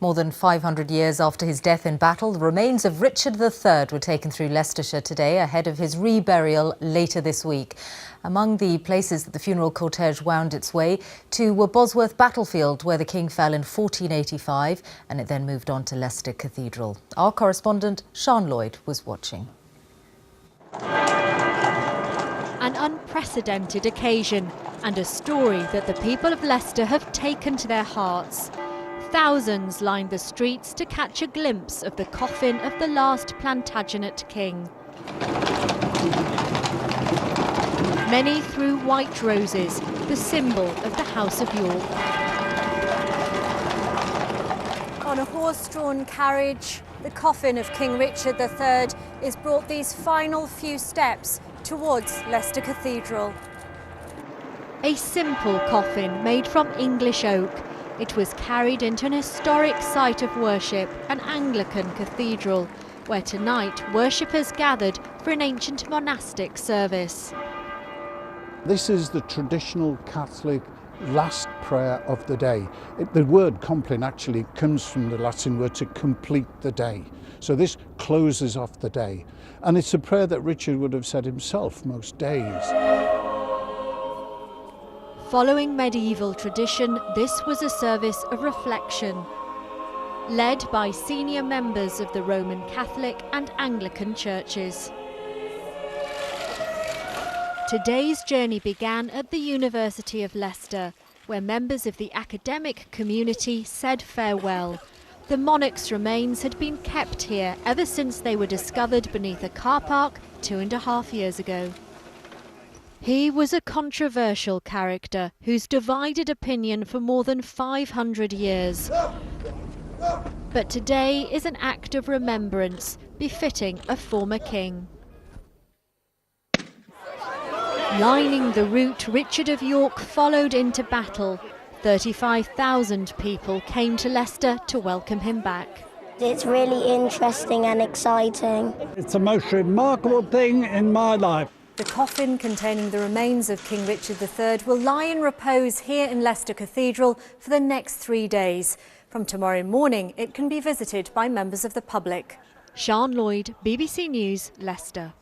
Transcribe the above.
More than 500 years after his death in battle, the remains of Richard III were taken through Leicestershire today ahead of his reburial later this week. Among the places that the funeral cortege wound its way to were Bosworth battlefield, where the king fell in 1485, and it then moved on to Leicester Cathedral. Our correspondent, Sian Lloyd, was watching. An unprecedented occasion and a story that the people of Leicester have taken to their hearts. Thousands lined the streets to catch a glimpse of the coffin of the last Plantagenet king. Many threw white roses, the symbol of the House of York. On a horse-drawn carriage, the coffin of King Richard III is brought these final few steps towards Leicester Cathedral. A simple coffin made from English oak. It was carried into an historic site of worship, an Anglican cathedral, where tonight worshippers gathered for an ancient monastic service. This is the traditional Catholic last prayer of the day. The word compline actually comes from the Latin word to complete the day. So this closes off the day. And it's a prayer that Richard would have said himself most days. Following medieval tradition, this was a service of reflection, led by senior members of the Roman Catholic and Anglican churches. Today's journey began at the University of Leicester, where members of the academic community said farewell. The monarch's remains had been kept here ever since they were discovered beneath a car park 2.5 years ago. He was a controversial character who's divided opinion for more than 500 years. But today is an act of remembrance befitting a former king. Lining the route Richard of York followed into battle, 35,000 people came to Leicester to welcome him back. It's really interesting and exciting. It's the most remarkable thing in my life. The coffin containing the remains of King Richard III will lie in repose here in Leicester Cathedral for the next 3 days. From tomorrow morning, it can be visited by members of the public. Sian Lloyd, BBC News, Leicester.